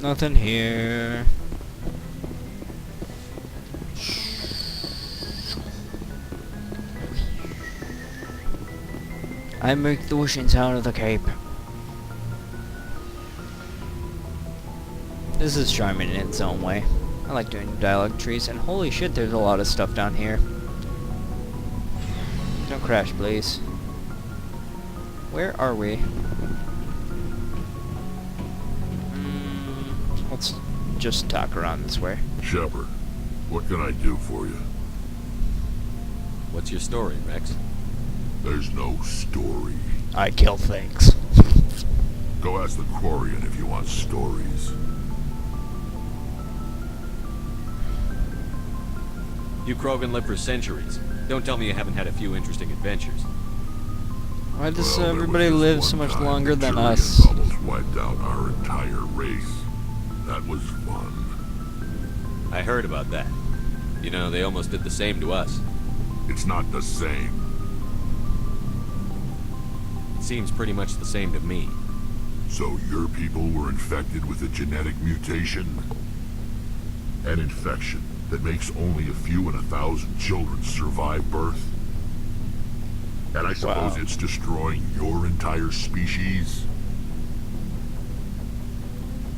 Nothing here. I make the wishing sound of the cape. This is charming in its own way. I like doing dialogue trees, and holy shit, there's a lot of stuff down here. Don't crash, please. Where are we? Let's just talk around this way. Shepard, what can I do for you? What's your story, Rex? There's no story. I kill things. Go ask the Quarian if you want stories. You Krogan live for centuries. Don't tell me you haven't had a few interesting adventures. Why does Well, there everybody was live this so one much time longer the than Turians us? almost wiped out our entire race. That was fun. I heard about that. You know, they almost did the same to us. It's not the same. It seems pretty much the same to me. So your people were infected with a genetic mutation? An infection that makes only a few in 1,000 children survive birth? And I suppose Wow. it's destroying your entire species?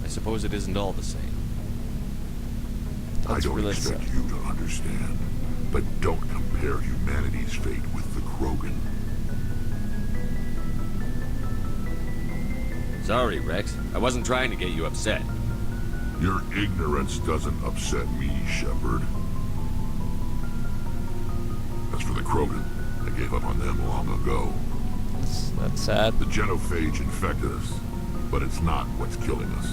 I suppose it isn't all the same. I That's don't really expect sad. you to understand, but don't compare humanity's fate with the Krogan. Sorry, Rex. I wasn't trying to get you upset. Your ignorance doesn't upset me, Shepard. As for the Krogan, I gave up on them long ago. That's sad. The genophage infected us, but it's not what's killing us.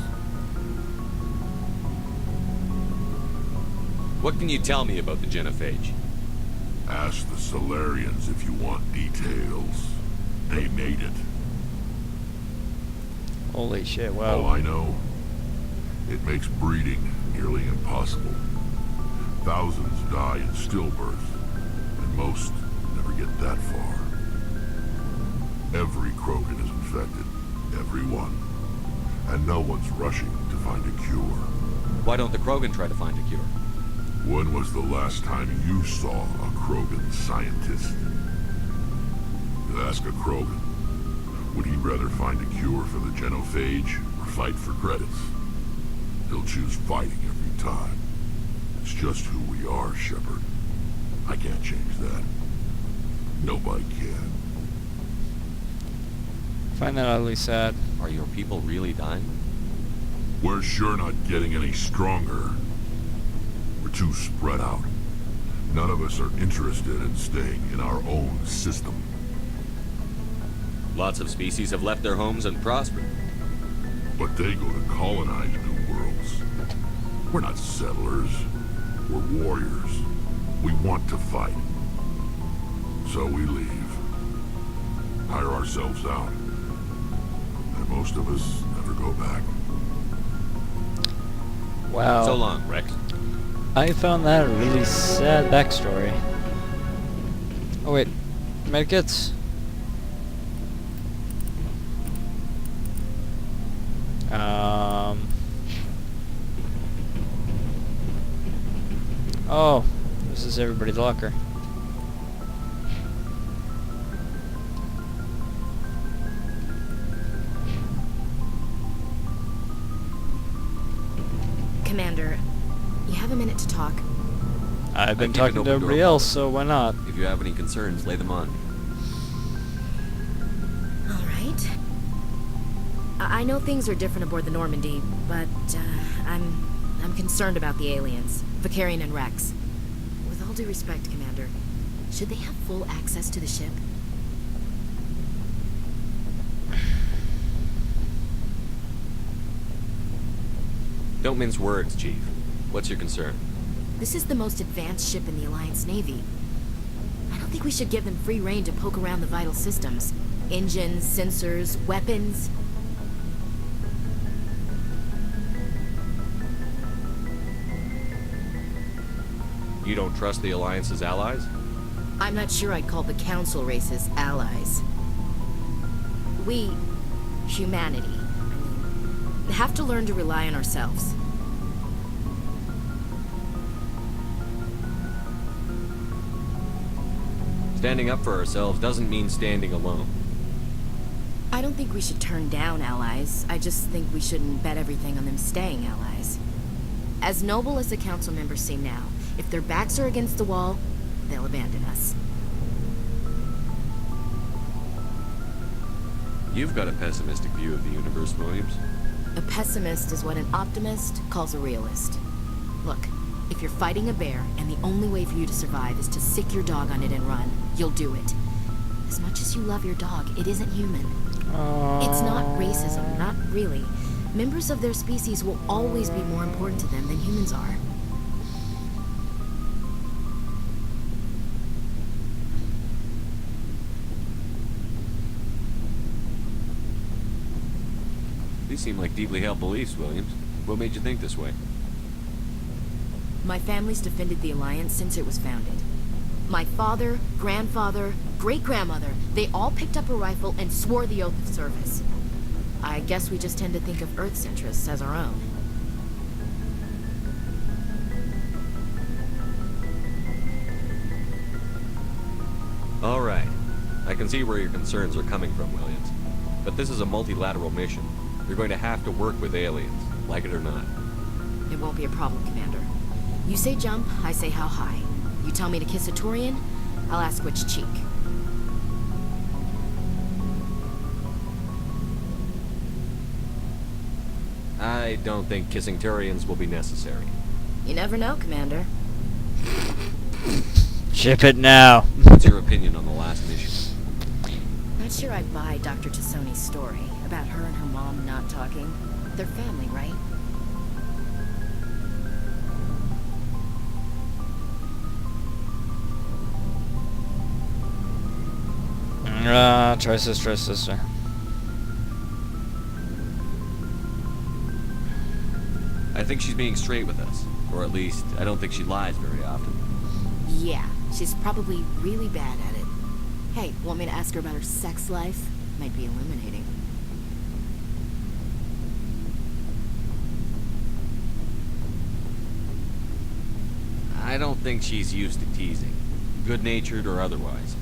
What can you tell me about the genophage? Ask the Solarians if you want details. They made it. Holy shit, All wow. I know, it makes breeding nearly impossible. Thousands die in stillbirth, and most never get that far. Every Krogan is infected, every one. And no one's rushing to find a cure. Why don't the Krogan try to find a cure? When was the last time you saw a Krogan scientist? You ask a Krogan, would he rather find a cure for the genophage or fight for credits? He'll choose fighting every time. It's just who we are, Shepard. I can't change that. Nobody can. I find that oddly sad. Are your people really dying? We're sure not getting any stronger. We're too spread out. None of us are interested in staying in our own system. Lots of species have left their homes and prospered. But they go to colonize new worlds. We're not settlers. We're warriors. We want to fight. So we leave. Hire ourselves out. And most of us never go back. Wow. So long, Rex. I found that a really sad backstory. Oh wait, medkits? Oh, this is everybody's locker. Commander, you have a minute to talk? I've been keep an talking to open door everybody else, so why not? If you have any concerns, lay them on. All right. I know things are different aboard the Normandy, but I'm concerned about the aliens, Vakarian and Rex. With all due respect, Commander, should they have full access to the ship? Don't mince words, Chief. What's your concern? This is the most advanced ship in the Alliance Navy. I don't think we should give them free rein to poke around the vital systems. Engines, sensors, weapons. You don't trust the Alliance's allies? I'm not sure I'd call the Council races allies. We humanity. We have to learn to rely on ourselves. Standing up for ourselves doesn't mean standing alone. I don't think we should turn down allies. I just think we shouldn't bet everything on them staying allies. As noble as the council members seem now, if their backs are against the wall, they'll abandon us. You've got a pessimistic view of the universe, Williams. A pessimist is what an optimist calls a realist. Look, if you're fighting a bear and the only way for you to survive is to sick your dog on it and run, you'll do it. As much as you love your dog, it isn't human. It's not racism, not really. Members of their species will always be more important to them than humans are. These seem like deeply held beliefs, Williams. What made you think this way? My family's defended the Alliance since it was founded. My father, grandfather, great-grandmother, they all picked up a rifle and swore the oath of service. I guess we just tend to think of Earth's interests as our own. All right. I can see where your concerns are coming from, Williams. But this is a multilateral mission. You're going to have to work with aliens, like it or not. It won't be a problem, Commander. You say jump, I say how high. You tell me to kiss a Turian, I'll ask which cheek. I don't think kissing Turians will be necessary. You never know, Commander. Ship it now. What's your opinion on the last mission? Not sure I'd buy Dr. Tassoni's story about her and her mom not talking. They're family, right? Try sister. I think she's being straight with us. Or at least, I don't think she lies very often. Yeah, she's probably really bad at it. Hey, want me to ask her about her sex life? Might be illuminating. I don't think she's used to teasing. Good-natured or otherwise.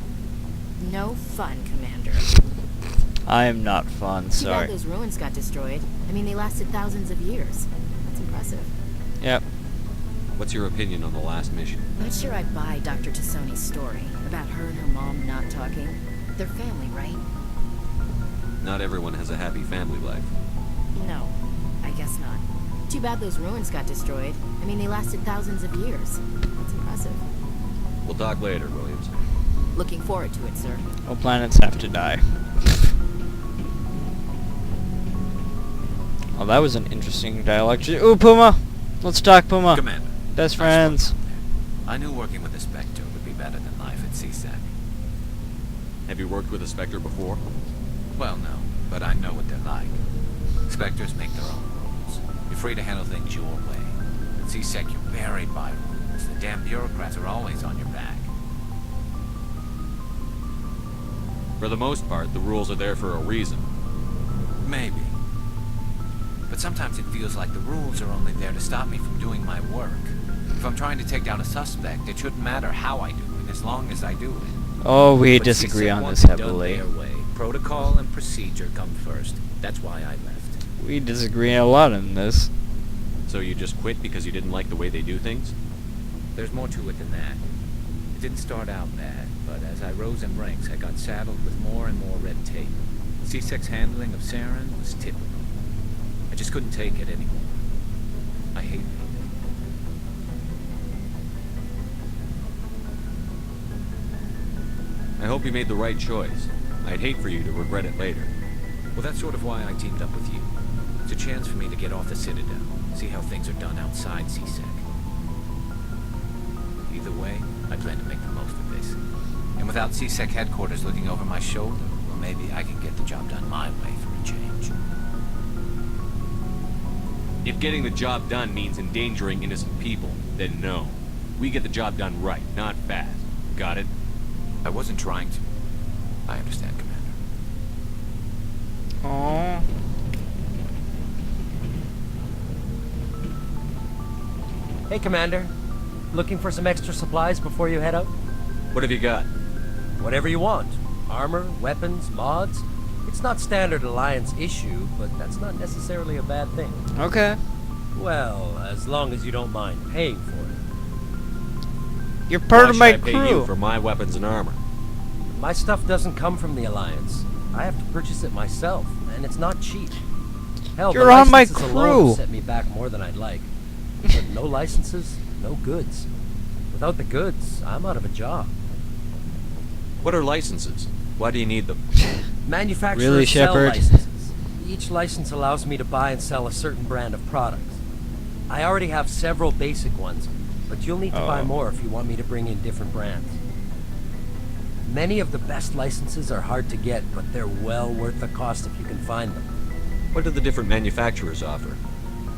No fun, Commander. I am not fun, Too sorry. bad those ruins got destroyed. I mean, they lasted thousands of years. That's impressive. Yep. What's your opinion on the last mission? Not sure I'd buy Dr. Tassoni's story about her and her mom not talking. They're family, right? Not everyone has a happy family life. No, I guess not. Too bad those ruins got destroyed. I mean, they lasted thousands of years. That's impressive. We'll talk later, Williams. Looking forward to it, sir. All planets have to die. Well, that was an interesting dialogue. Ooh, Puma! Let's talk, Puma. Commander. Best friends. I knew working with a Spectre would be better than life at CSEC. Have you worked with a Spectre before? Well, no, but I know what they're like. Spectres make their own rules. You're free to handle things your way. At CSEC, you're buried by rules. The damn bureaucrats are always on your back. For the most part, the rules are there for a reason. Maybe. But sometimes it feels like the rules are only there to stop me from doing my work. If I'm trying to take down a suspect, it shouldn't matter how I do it, as long as I do it. Oh, we But disagree CSEC on wants this it done heavily. their way. Protocol and procedure come first. That's why I left. We disagree a lot on this. So you just quit because you didn't like the way they do things? There's more to it than that. It didn't start out bad, but as I rose in ranks, I got saddled with more and more red tape. C-Sec's handling of Saren was typical. I just couldn't take it anymore. I hated it. I hope you made the right choice. I'd hate for you to regret it later. Well, that's sort of why I teamed up with you. It's a chance for me to get off the Citadel, see how things are done outside C-Sec. Either way, I plan to make the most of this. And without C-Sec headquarters looking over my shoulder, well, maybe I can get the job done my way for a change. If getting the job done means endangering innocent people, then no. We get the job done right, not fast. Got it? I wasn't trying to. I understand, Commander. Oh. Hey, Commander. Looking for some extra supplies before you head out? What have you got? Whatever you want. Armor, weapons, mods. It's not standard Alliance issue, but that's not necessarily a bad thing. Okay. Well, as long as you don't mind paying for it. You're part Why of should my I pay you crew. for my weapons and armor? My stuff doesn't come from the Alliance. I have to purchase it myself, and it's not cheap. Hell, You're the on my licenses alone crew. have set me back more than I'd like. But no licenses, no goods. Without the goods, I'm out of a job. What are licenses? Why do you need them? Manufacturers Really, sell Shepard? licenses. Each license allows me to buy and sell a certain brand of products. I already have several basic ones, but you'll need to buy Oh. more if you want me to bring in different brands. Many of the best licenses are hard to get, but they're well worth the cost if you can find them. What do the different manufacturers offer?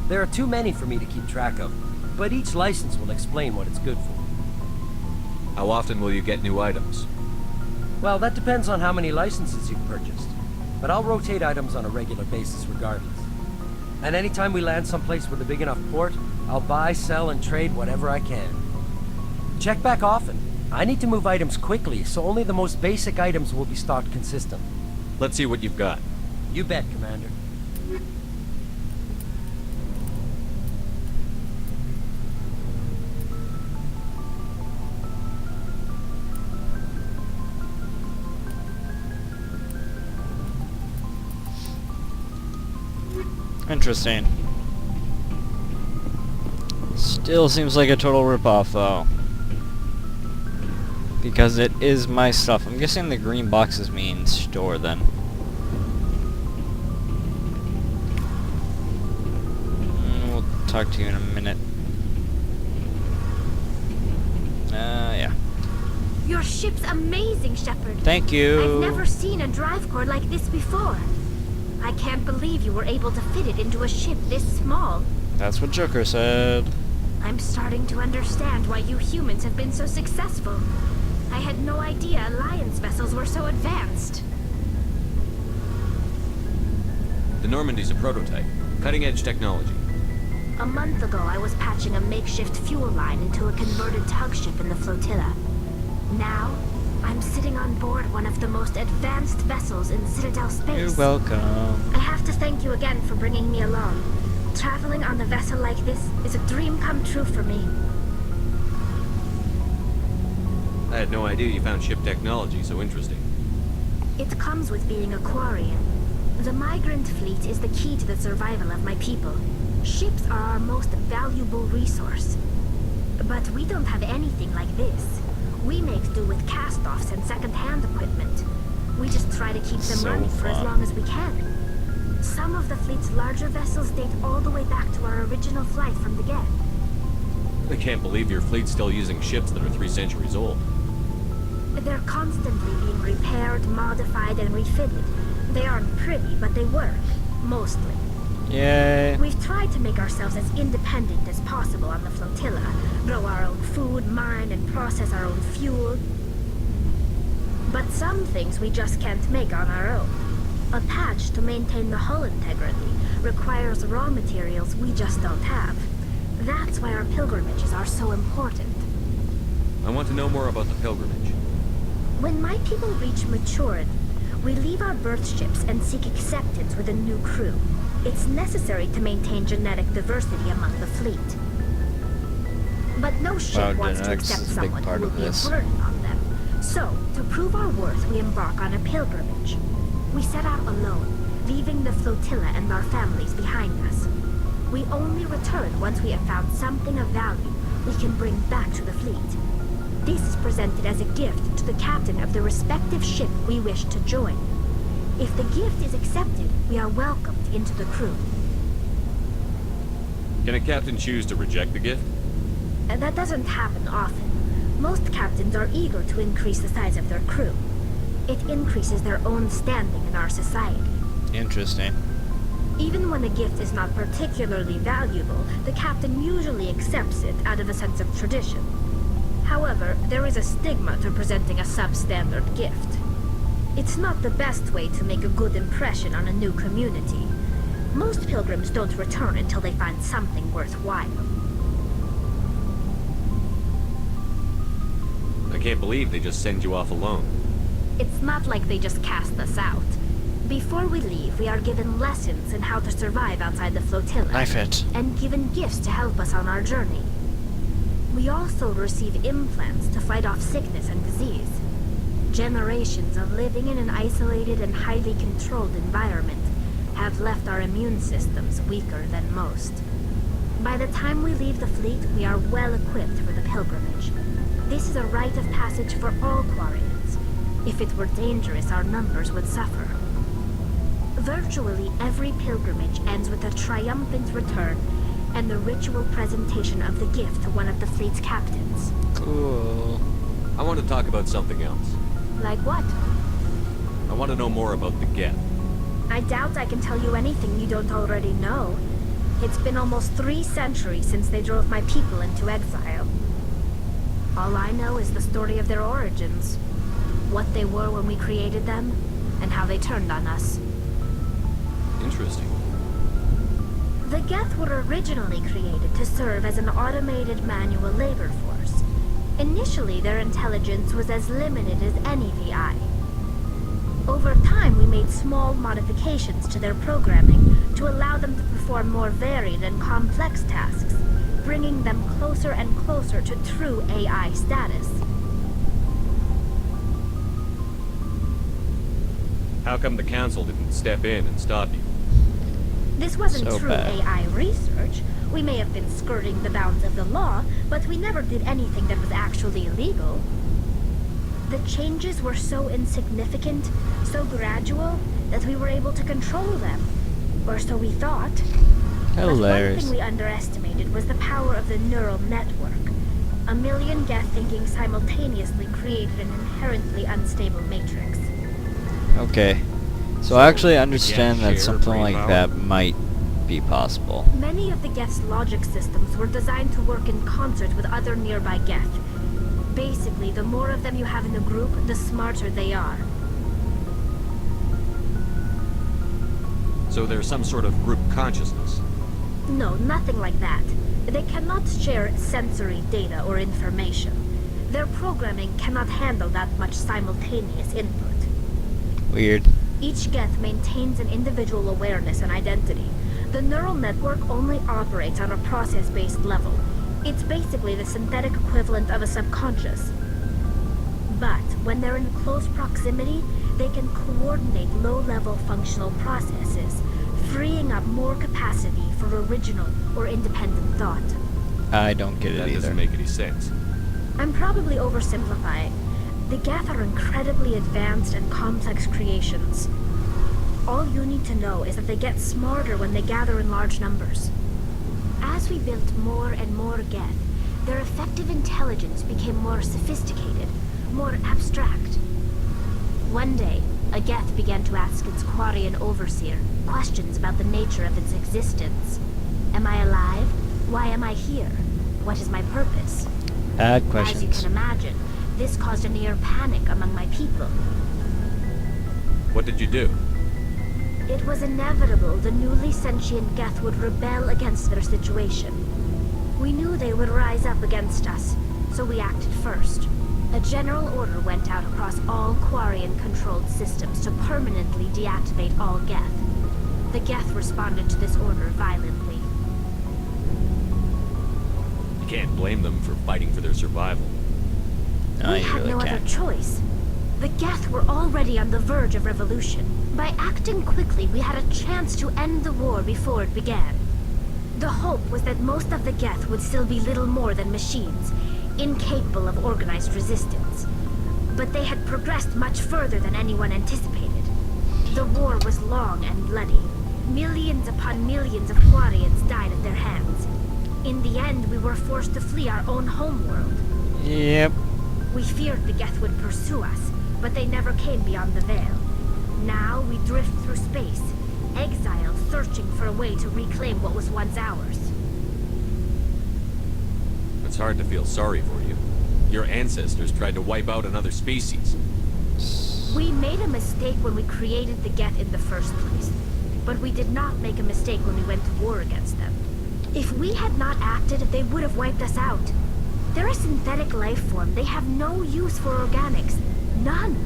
There are too many for me to keep track of, but each license will explain what it's good for. How often will you get new items? Well, that depends on how many licenses you've purchased, but I'll rotate items on a regular basis regardless. And anytime we land someplace with a big enough port, I'll buy, sell, and trade whatever I can. Check back often. I need to move items quickly, so only the most basic items will be stocked consistently. Let's see what you've got. You bet, Commander. Interesting. Still seems like a total ripoff, though. Because it is my stuff. I'm guessing the green boxes mean store, then. We'll talk to you in a minute. Yeah. Your ship's amazing, Shepard. Thank you. I've never seen a drive core like this before. I can't believe you were able to fit it into a ship this small. That's what Joker said. I'm starting to understand why you humans have been so successful. I had no idea Alliance vessels were so advanced. The Normandy's a prototype. Cutting-edge technology. A month ago, I was patching a makeshift fuel line into a converted tug ship in the flotilla. Now, I'm sitting on board one of the most advanced vessels in Citadel space. You're welcome. I have to thank you again for bringing me along. Traveling on a vessel like this is a dream come true for me. I had no idea you found ship technology so interesting. It comes with being a Quarian. The migrant fleet is the key to the survival of my people. Ships are our most valuable resource. But we don't have anything like this. We make do with cast-offs and second-hand equipment. We just try to keep them So running for as fun. long as we can. Some of the fleet's larger vessels date all the way back to our original flight from the Geth. I can't believe your fleet's still using ships that are 3 centuries old. They're constantly being repaired, modified, and refitted. They aren't pretty, but they work. Mostly. Yay. We've tried to make ourselves as independent as possible on the flotilla. Grow our own food, mine, and process our own fuel. But some things we just can't make on our own. A patch to maintain the hull integrity requires raw materials we just don't have. That's why our pilgrimages are so important. I want to know more about the pilgrimage. When my people reach maturity, we leave our birth ships and seek acceptance with a new crew. It's necessary to maintain genetic diversity among the fleet. But no ship Wow, wants to genetics accept is a big someone part who will of be this. a burden on them. So, to prove our worth, we embark on a pilgrimage. We set out alone, leaving the flotilla and our families behind us. We only return once we have found something of value we can bring back to the fleet. This is presented as a gift to the captain of the respective ship we wish to join. If the gift is accepted, we are welcomed into the crew. Can a captain choose to reject the gift? That doesn't happen often. Most captains are eager to increase the size of their crew. It increases their own standing in our society. Interesting. Even when a gift is not particularly valuable, the captain usually accepts it out of a sense of tradition. However, there is a stigma to presenting a substandard gift. It's not the best way to make a good impression on a new community. Most pilgrims don't return until they find something worthwhile. I can't believe they just send you off alone. It's not like they just cast us out. Before we leave, we are given lessons in how to survive outside the flotilla. Knife it. And given gifts to help us on our journey. We also receive implants to fight off sickness and disease. Generations of living in an isolated and highly controlled environment have left our immune systems weaker than most. By the time we leave the fleet, we are well equipped for the pilgrimage. This is a rite of passage for all Quarians. If it were dangerous, our numbers would suffer. Virtually every pilgrimage ends with a triumphant return and the ritual presentation of the gift to one of the fleet's captains. Cool. I want to talk about something else. Like what? I want to know more about the Geth. I doubt I can tell you anything you don't already know. It's been almost 3 centuries since they drove my people into exile. All I know is the story of their origins. What they were when we created them, and how they turned on us. Interesting. The Geth were originally created to serve as an automated manual labor force. Initially, their intelligence was as limited as any VI. Over time, we made small modifications to their programming to allow them to perform more varied and complex tasks, bringing them closer and closer to true AI status. How come the Council didn't step in and stop you? This wasn't So true bad. AI research. We may have been skirting the bounds of the law, but we never did anything that was actually illegal. The changes were so insignificant, so gradual, that we were able to control them. Or so we thought. But one Hilarious. thing we underestimated was the power of the neural network. A million Geth thinking simultaneously created an inherently unstable matrix. Okay. So I actually understand share that something brain like power? that might be possible. Many of the Geth's logic systems were designed to work in concert with other nearby Geth. Basically, the more of them you have in the group, the smarter they are. So there's some sort of group consciousness. No, nothing like that. They cannot share sensory data or information. Their programming cannot handle that much simultaneous input. Weird. Each Geth maintains an individual awareness and identity. The neural network only operates on a process-based level. It's basically the synthetic equivalent of a subconscious. But when they're in close proximity, they can coordinate low-level functional processes, freeing up more capacity for original or independent thought. I don't get it That either. doesn't make any sense. I'm probably oversimplifying. The Geth are incredibly advanced and complex creations. All you need to know is that they get smarter when they gather in large numbers. As we built more and more Geth, their effective intelligence became more sophisticated, more abstract. One day, a Geth began to ask its Quarian overseer questions about the nature of its existence. Am I alive? Why am I here? What is my purpose? Bad As you questions. can imagine, this caused a near panic among my people. What did you do? It was inevitable the newly sentient Geth would rebel against their situation. We knew they would rise up against us, so we acted first. A general order went out across all Quarian-controlled systems to permanently deactivate all Geth. The Geth responded to this order violently. You can't blame them for fighting for their survival. No, We you had really no other can't. choice. The Geth were already on the verge of revolution. By acting quickly, we had a chance to end the war before it began. The hope was that most of the Geth would still be little more than machines, incapable of organized resistance. But they had progressed much further than anyone anticipated. The war was long and bloody. Millions upon millions of Quarians died at their hands. In the end, we were forced to flee our own homeworld. Yep. We feared the Geth would pursue us, but they never came beyond the Veil. Now we drift through space, exiled, searching for a way to reclaim what was once ours. It's hard to feel sorry for you. Your ancestors tried to wipe out another species. We made made a mistake when we created the Geth in the first place. But we did not make a mistake when we went to war against them. If we had not acted, they would have wiped us out. They're a synthetic life form. They have no use for organics. None.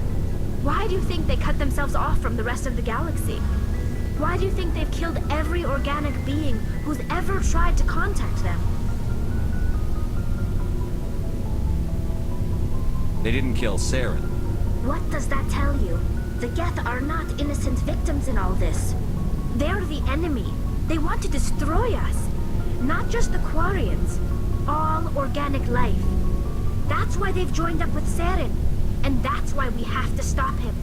Why do you think they cut themselves off from the rest of the galaxy? Why do you think they've killed every organic being who's ever tried to contact them? They didn't kill Saren. What does that tell you? The Geth are not innocent victims in all this. They're the enemy. They want to destroy us. Not just the Quarians. All organic life. That's why they've joined up with Saren. And that's why we have to stop him.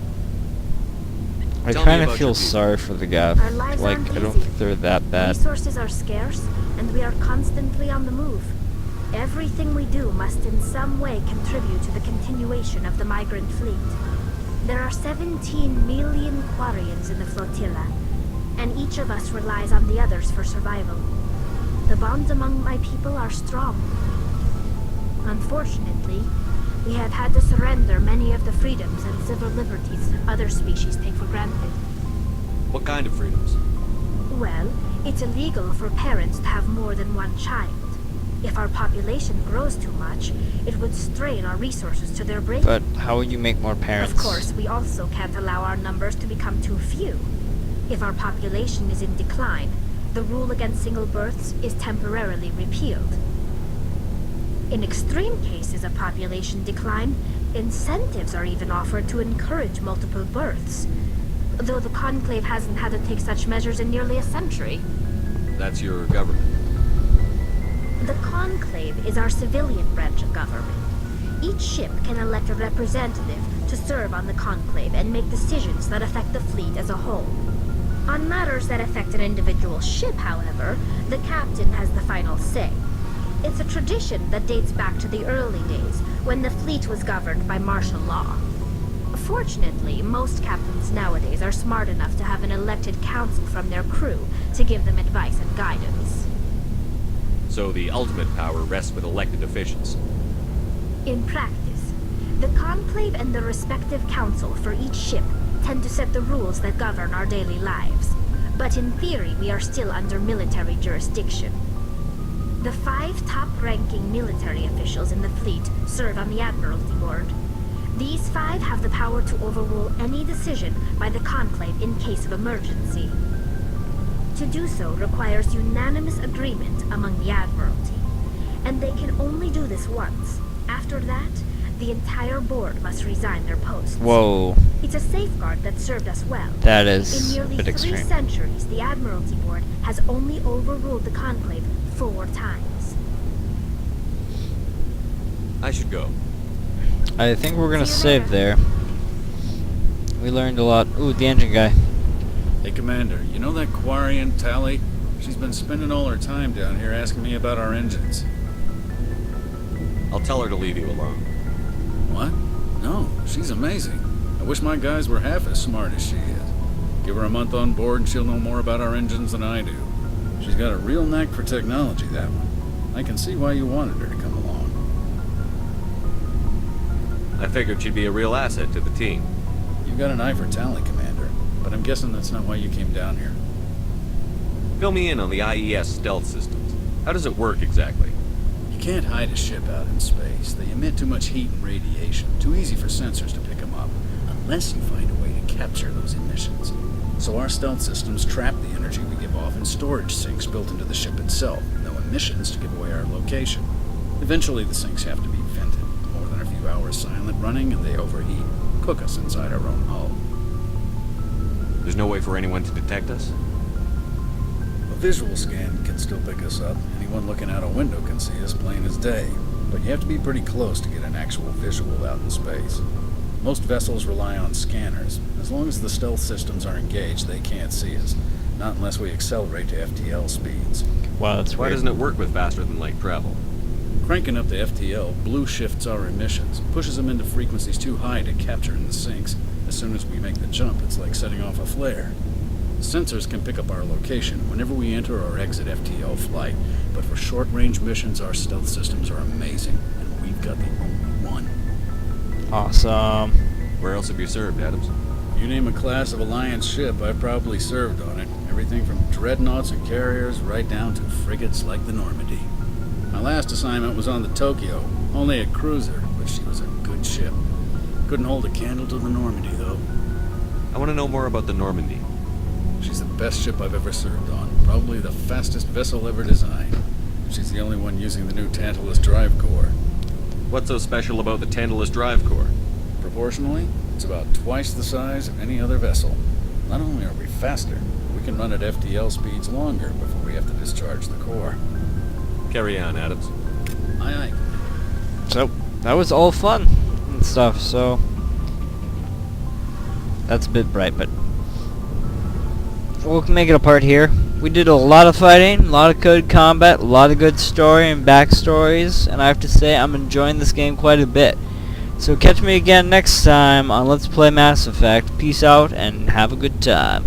I Tell me kind of about feel your sorry for the Geth. Our lives Like, aren't I don't easy. think they're that bad. Resources are scarce, and we are constantly on the move. Everything we do must in some way contribute to the continuation of the migrant fleet. There are 17 million Quarians in the flotilla, and each of us relies on the others for survival. The bonds among my people are strong. Unfortunately, we have had to surrender many of the freedoms and civil liberties other species take for granted. What kind of freedoms? Well, it's illegal for parents to have more than one child. If our population grows too much, it would strain our resources to their breaking. But how would you make more parents? Of course, we also can't allow our numbers to become too few. If our population is in decline, the rule against single births is temporarily repealed. In extreme cases of population decline, incentives are even offered to encourage multiple births. Though the Conclave hasn't had to take such measures in nearly a century. That's your government. The Conclave is our civilian branch of government. Each ship can elect a representative to serve on the Conclave and make decisions that affect the fleet as a whole. On matters that affect an individual ship, however, the captain has the final say. It's a tradition that dates back to the early days, when the fleet was governed by martial law. Fortunately, most captains nowadays are smart enough to have an elected council from their crew to give them advice and guidance. So the ultimate power rests with elected officials. In practice, the Conclave and the respective council for each ship tend to set the rules that govern our daily lives. But in theory, we are still under military jurisdiction. The 5 top-ranking military officials in the fleet serve on the Admiralty Board. These 5 have the power to overrule any decision by the Conclave in case of emergency. To do so requires unanimous agreement among the Admiralty, and they can only do this once. After that, the entire board must resign their posts. Whoa, It's a safeguard that served us well. that In is a nearly bit 3 extreme. centuries, the Admiralty Board has only overruled the Conclave 4 times. I should go. I think we're gonna See you save there. We learned a lot. Ooh, the engine guy. Hey, Commander, you know that Quarian, Tally? She's been spending all her time down here asking me about our engines. I'll tell her to leave you alone. What? No, she's amazing. I wish my guys were half as smart as she is. Give her a month on board and she'll know more about our engines than I do. She's got a real knack for technology, that one. I can see why you wanted her to come along. I figured she'd be a real asset to the team. You've got an eye for Tally, Commander, but I'm guessing that's not why you came down here. Fill me in on the IES stealth systems. How does it work exactly? You can't hide a ship out in space. They emit too much heat and radiation. Too easy for sensors to pick them up, unless you find a way to capture those emissions. So our stealth systems trap the energy we give off in storage sinks built into the ship itself. No emissions to give away our location. Eventually the sinks have to be vented. More than a few hours silent running and they overheat. Cook us inside our own hull. There's no way for anyone to detect us? A visual scan can still pick us up. Anyone looking out a window can see us plain as day. But you have to be pretty close to get an actual visual out in space. Most vessels rely on scanners. As long as the stealth systems are engaged, they can't see us. Not unless we accelerate to FTL speeds. Wow, that's Why weird. doesn't it work with faster than light travel? Cranking up to FTL blue shifts our emissions, pushes them into frequencies too high to capture in the sinks. As soon as we make the jump, it's like setting off a flare. Sensors can pick up our location whenever we enter or exit FTL flight, but for short-range missions, our stealth systems are amazing, and we've got the only one. Awesome. Where else have you served, Adams? You name a class of Alliance ship, I've probably served on it. Everything from dreadnoughts and carriers right down to frigates like the Normandy. My last assignment was on the Tokyo, only a cruiser, but she was a good ship. Couldn't hold a candle to the Normandy, though. I want to know more about the Normandy. She's the best ship I've ever served on, probably the fastest vessel ever designed. She's the only one using the new Tantalus drive core. What's so special about the Tantalus drive core? Proportionally, it's about twice the size of any other vessel. Not only are we faster, we can run at FTL speeds longer before we have to discharge the core. Carry on, Adams. Aye, aye. So, that was all fun and stuff, so... That's a bit bright, but... We'll make it apart here. We did a lot of fighting, a lot of good combat, a lot of good story and backstories, and I have to say I'm enjoying this game quite a bit. So catch me again next time on Let's Play Mass Effect. Peace out and have a good time.